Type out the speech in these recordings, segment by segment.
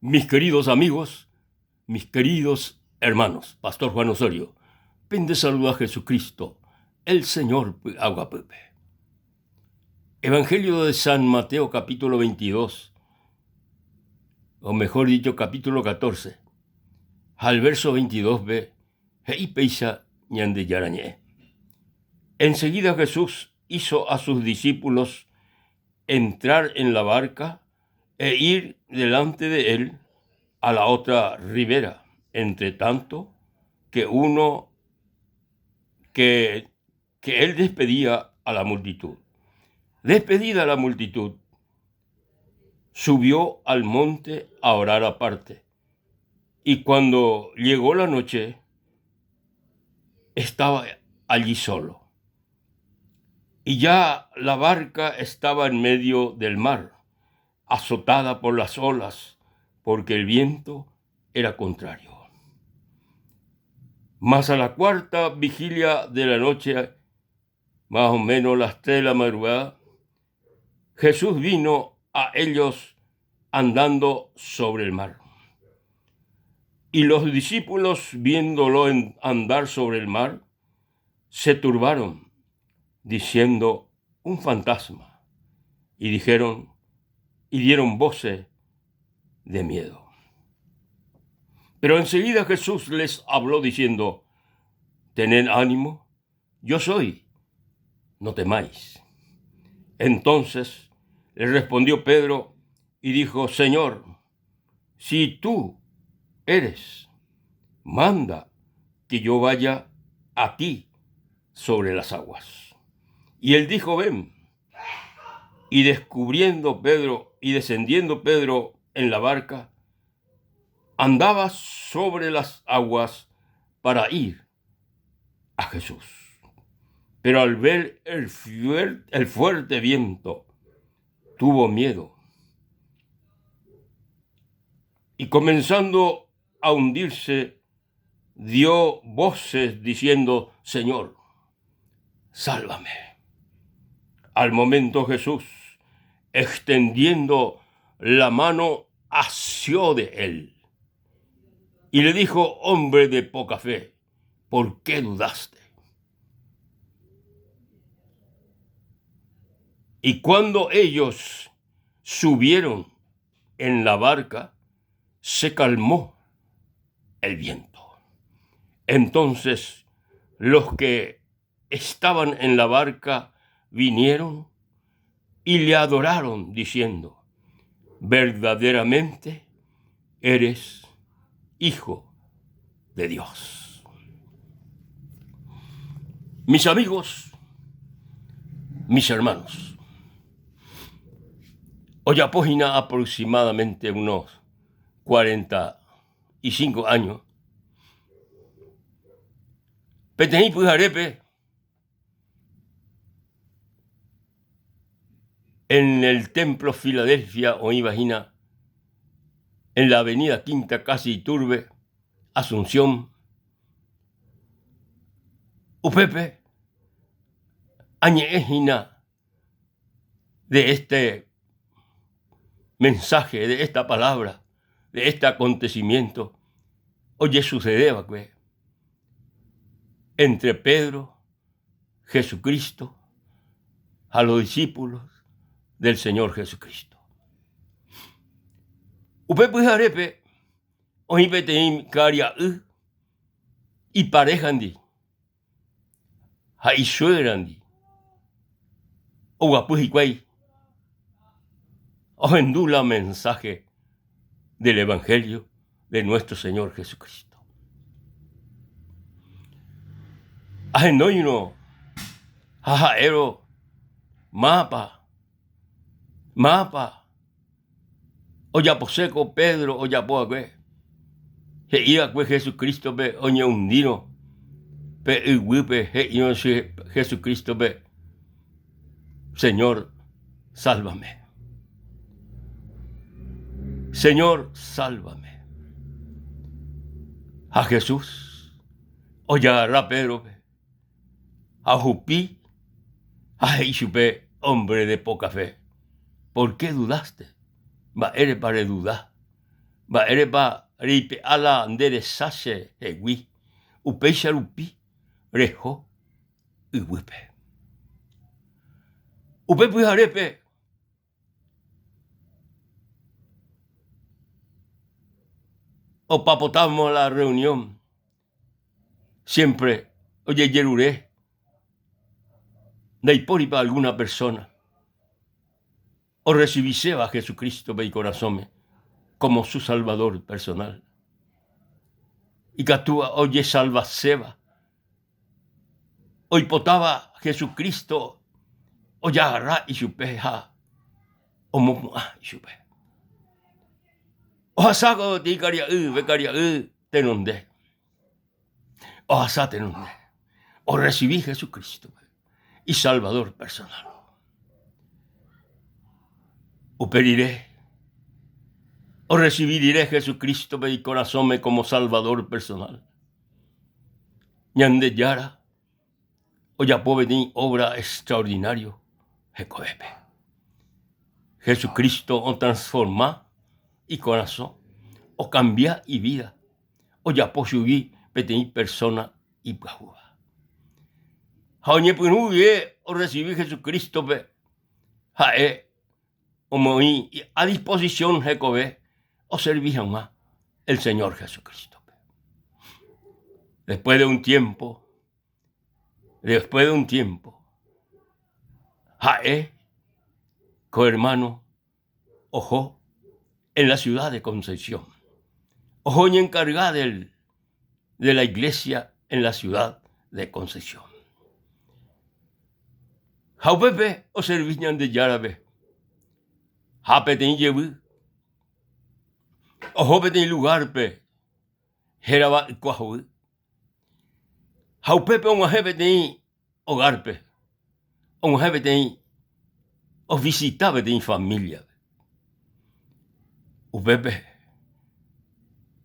Mis queridos amigos, mis queridos hermanos, Pastor Juan Osorio, pende saludo a Jesucristo, el Señor agua Pepe. Evangelio de San Mateo capítulo 22, o mejor dicho capítulo 14, al verso 22b, Hei peisa ñande yarañé. Enseguida Jesús hizo a sus discípulos entrar en la barca e ir delante de él a la otra ribera, entre tanto que él despedía a la multitud. Despedida la multitud, subió al monte a orar aparte, y cuando llegó la noche, estaba allí solo. Y ya la barca estaba en medio del mar, azotada por las olas, porque el viento era contrario. Mas a la cuarta vigilia de la noche, más o menos las 3 de la madrugada, Jesús vino a ellos andando sobre el mar. Y los discípulos, viéndolo andar sobre el mar, se turbaron, diciendo: un fantasma. Y dieron voces de miedo. Pero enseguida Jesús les habló diciendo: tened ánimo, yo soy, no temáis. Entonces le respondió Pedro y dijo: Señor, si tú eres, manda que yo vaya a ti sobre las aguas. Y él dijo: ven. Y descendiendo Pedro en la barca, andaba sobre las aguas para ir a Jesús. Pero al ver el fuerte viento, tuvo miedo. Y comenzando a hundirse, dio voces diciendo: Señor, sálvame. Al momento Jesús, extendiendo la mano, asió de él y le dijo: hombre de poca fe, ¿por qué dudaste? Y cuando ellos subieron en la barca, se calmó el viento. Entonces los que estaban en la barca vinieron y le adoraron, diciendo: verdaderamente eres Hijo de Dios. Mis amigos, mis hermanos, hoy apógina aproximadamente unos 45 años, Petení Pujarepe, en el templo Filadelfia, o imagina, en la avenida Quinta, casi Iturbe, Asunción, Upepe, añejina de este mensaje, de esta palabra, de este acontecimiento, oye, sucedeba que entre Pedro, Jesucristo, a los discípulos del Señor Jesucristo. Upepe jarepe, ojipeteim karia y parejandi, haishuerandi, oguapujicuay, ojendula mensaje del Evangelio de nuestro Señor Jesucristo. Ajendoino, jajaero, mapa, oyaposeco Pedro, oyapoaque, heia que Jesucristo be oñe undino, pe iguipe heio Jesucristo be, Señor, sálvame. Señor, sálvame. A Jesús, oyará Pedro, a Jupí, a Heishupe, hombre de poca fe. ¿Por qué dudaste? Va, eres para dudar. Va erepa ripe ala enderezase egui. Upeixa rupi rejo uipe. Upe pujarepe. O papotamos la reunión. Siempre, oye, yeruré. Neipori para alguna persona. O recibise a Jesucristo mi corazón como su Salvador personal. Y catúa, oye, salva seba. Hoy potaba Jesucristo. Oye, agarra y supe ja. O momoa y supe. O asago de becaria tenonde. O asa tenonde. O recibí Jesucristo y Salvador personal. O pediré. O recibiré Jesucristo mi corazón como Salvador personal. Ñande yara. O ya puede venir obra extraordinario. Jecoepe. Jesucristo o transforma y corazón. O cambia y vida. O ya posubí peteí persona y pahua. Jaoñe punuye o recibí Jesucristo be. Jae. O moí a disposición Jecobe. O serví jamás el Señor Jesucristo. Después de un tiempo. Jae, cohermano, ojo, en la ciudad de Concepción. Ojo, y encargada de la iglesia en la ciudad de Concepción. Jaupepe o serviñan de Yarabe. Japeten yebu. Ojo, peten lugar pe. Jeraba cuajú. Jaupepe un ajepeten hogarpe. Un ajepeten o visitaba de familia. Upepe.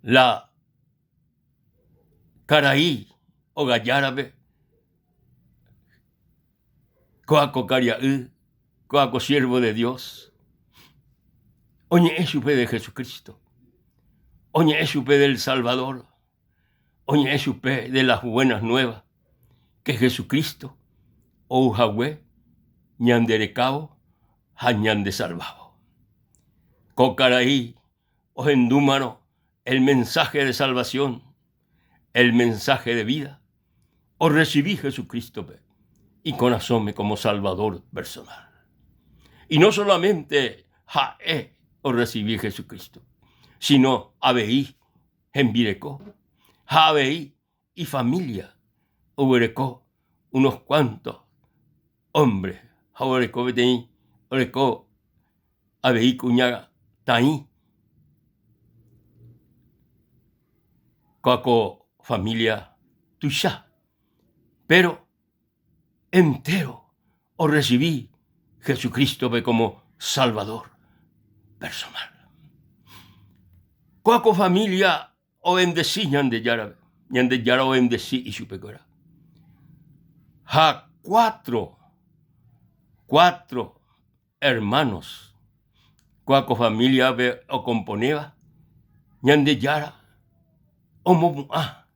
La caraí o gallárabe. Coaco cariaú. Coaco siervo de Dios. Oñe es supe de Jesucristo. Oñe es supe del Salvador. Oñe es supe de las buenas nuevas. Que Jesucristo, o Ujahue, ñanderecao, jañan de salvado. Cocaraí, o endúmano, el mensaje de salvación, el mensaje de vida. O recibí Jesucristo y conozome como Salvador personal. Y no solamente jae o recibí Jesucristo, sino abeí, envirecó, jabeí y familia, oberecó unos cuantos hombres, oberecó beteí, oberecó abeí cuñaga, taí, coaco familia tuya, pero entero o recibí Jesucristo como Salvador personal. Coaco familia o bendecí ñande yara o bendecí y supecora. Ja cuatro hermanos. Coaco familia o componeva ñande yara o momuá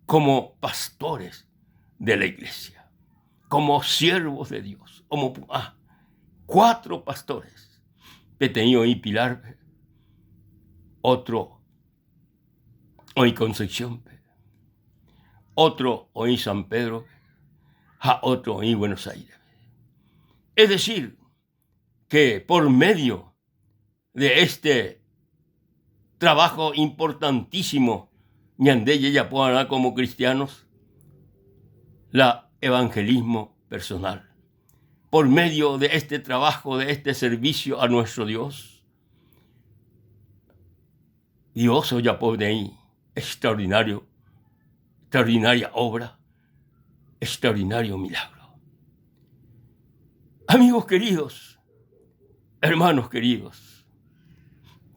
como pastores de la iglesia, como siervos de Dios, o momuá. 4 pastores. Peteño y Pilar, otro hoy Concepción, otro hoy San Pedro, otro hoy Buenos Aires. Es decir, que por medio de este trabajo importantísimo, ñande y ella puedan como cristianos, la evangelismo personal. Por medio de este trabajo, de este servicio a nuestro Dios, Dios ya pone ahí extraordinaria obra, extraordinario milagro. Amigos queridos, hermanos queridos,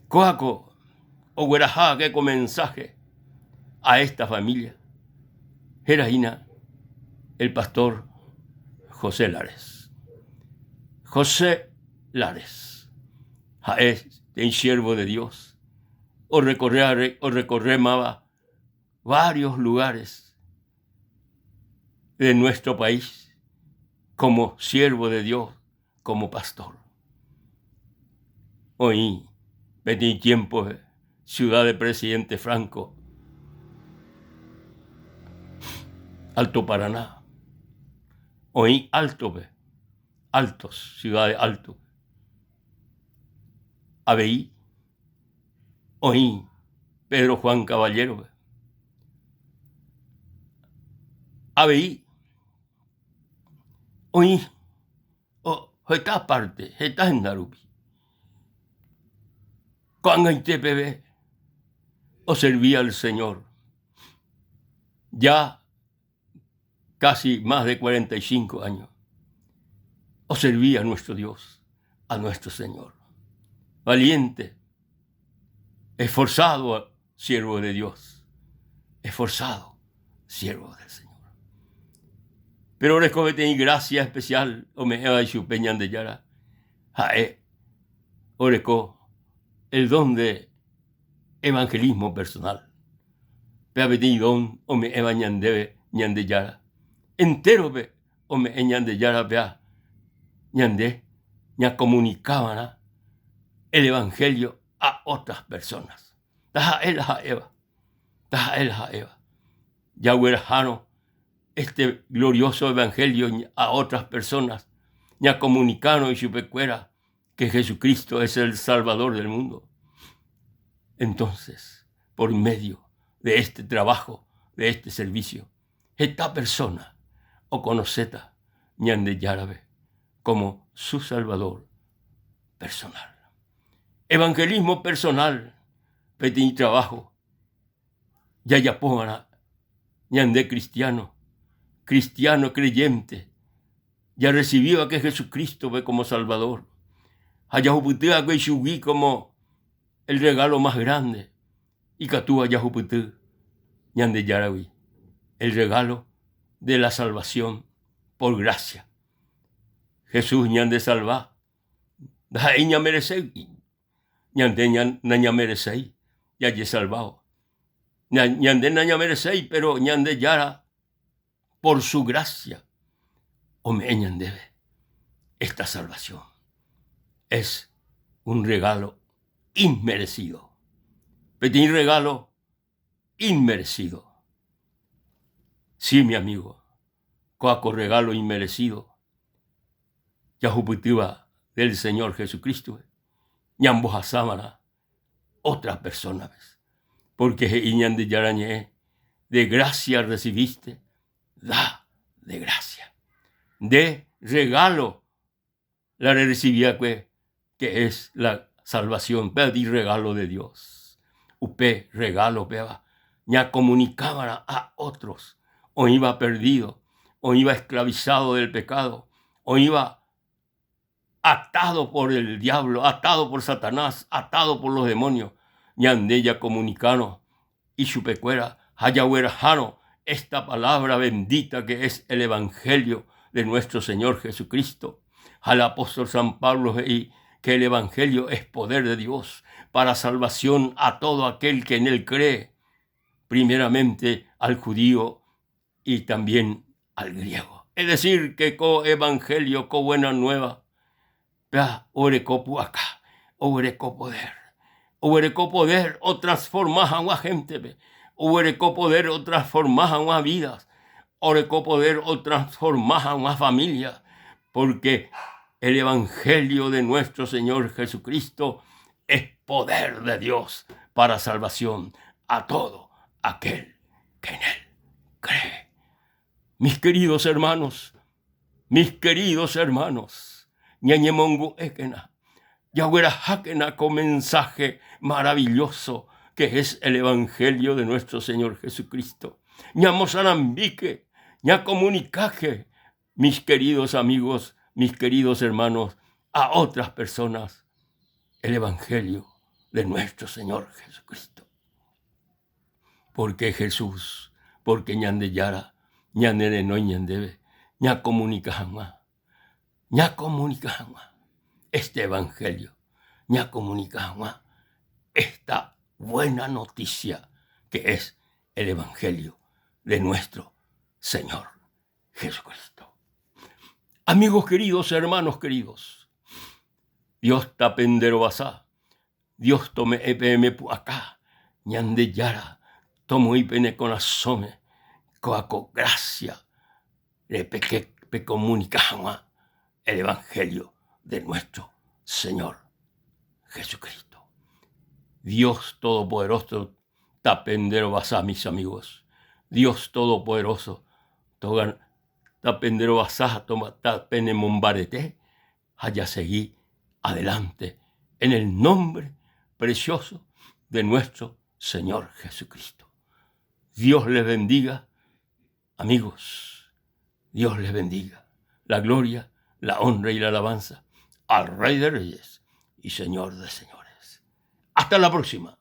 coaco o guerajá que mensaje a esta familia, Jeraína, el pastor José Lares. José Lares, es el siervo de Dios, o recorremos varios lugares de nuestro país como siervo de Dios, como pastor. Hoy, en tiempo, ciudad de Presidente Franco, Alto Paraná. Hoy Altos, ciudad de Alto. Aveí. Hoy Pedro Juan Caballero. Aveí. Hoy esta parte, esta en Narupi. Cuando en TPB o servía al Señor. Ya casi más de 45 años. O servía a nuestro Dios, a nuestro Señor. Valiente, esforzado siervo de Dios, esforzado siervo del Señor. Pero recobete y gracia especial, o me eva y su peñan de yara, oreco, el don de evangelismo personal. Peabete y don, o me eva ñan de yara, entero ve, o me ñan de yara, vea, ñande, ña comunicaban el evangelio a otras personas. Taja el Eva. Ya huerjano este glorioso evangelio a otras personas, ya comunicaron y supecuera que Jesucristo es el Salvador del mundo. Entonces, por medio de este trabajo, de este servicio, esta persona o conoceta ñande yárabe como su Salvador personal. Evangelismo personal, petit trabajo, ya pongan ñande cristiano creyente, ya recibió a que Jesucristo ve como Salvador. Ayahuputea que subí como el regalo más grande. Y catú ayahuputea ñande yarawi, el regalo de la salvación por gracia. Jesús ñande salva, da ña merecei, ñande ña merecei, ya ye salvado. Ñande ña merecei, pero ñande yara por su gracia, o me ñandebe. Esta salvación es un regalo inmerecido. Petit regalo inmerecido. Sí, mi amigo, coaco regalo inmerecido. Yahuputiva del Señor Jesucristo. Ñambos a sábana, otras personas. Porque iñan de yarañé, de gracia recibiste, da de gracia. De regalo la recibía que es la salvación, pedir regalo de Dios. Upé regalo, peba, ya comunicaban a otros, o iba perdido, o iba esclavizado del pecado, o iba atado por el diablo, atado por Satanás, atado por los demonios, ñandella comunicano, y su pecuera, hayahuerjano, esta palabra bendita que es el evangelio de nuestro Señor Jesucristo. Al apóstol San Pablo y que el evangelio es poder de Dios para salvación a todo aquel que en él cree, primeramente al judío y también al griego. Es decir, que co-evangelio, co-buena nueva, orecopu acá, orecopoder, o transformas a una gente, orecopoder o transformas a una vidas, orecopoder o transformas a una familia, porque el evangelio de nuestro Señor Jesucristo es poder de Dios para salvación a todo aquel que en él cree. Mis queridos hermanos, ñañemongu ekena, yahuera hakena con mensaje maravilloso que es el evangelio de nuestro Señor Jesucristo. Ñamosarambique, ñacomunicaje, mis queridos amigos, mis queridos hermanos, a otras personas, el evangelio de nuestro Señor Jesucristo. Porque Jesús, porque ñande yara, ñandere no ñandebe, ña comunica jamás, este evangelio, ña comunica jamás, esta buena noticia que es el Evangelio de nuestro Señor Jesucristo. Amigos queridos, hermanos queridos, Dios tapendero basá, Dios tome epm acá, ñande yara, tomo ipene con asome, coaco gracia, le pe comunicamos el Evangelio de nuestro Señor Jesucristo. Dios Todopoderoso, tapendero basá, mis amigos. Dios Todopoderoso, tapendero basá, toma tapene mombarete, haya seguir adelante en el nombre precioso de nuestro Señor Jesucristo. Dios les bendiga, amigos. Dios les bendiga. La gloria, la honra y la alabanza al Rey de Reyes y Señor de Señores. Hasta la próxima.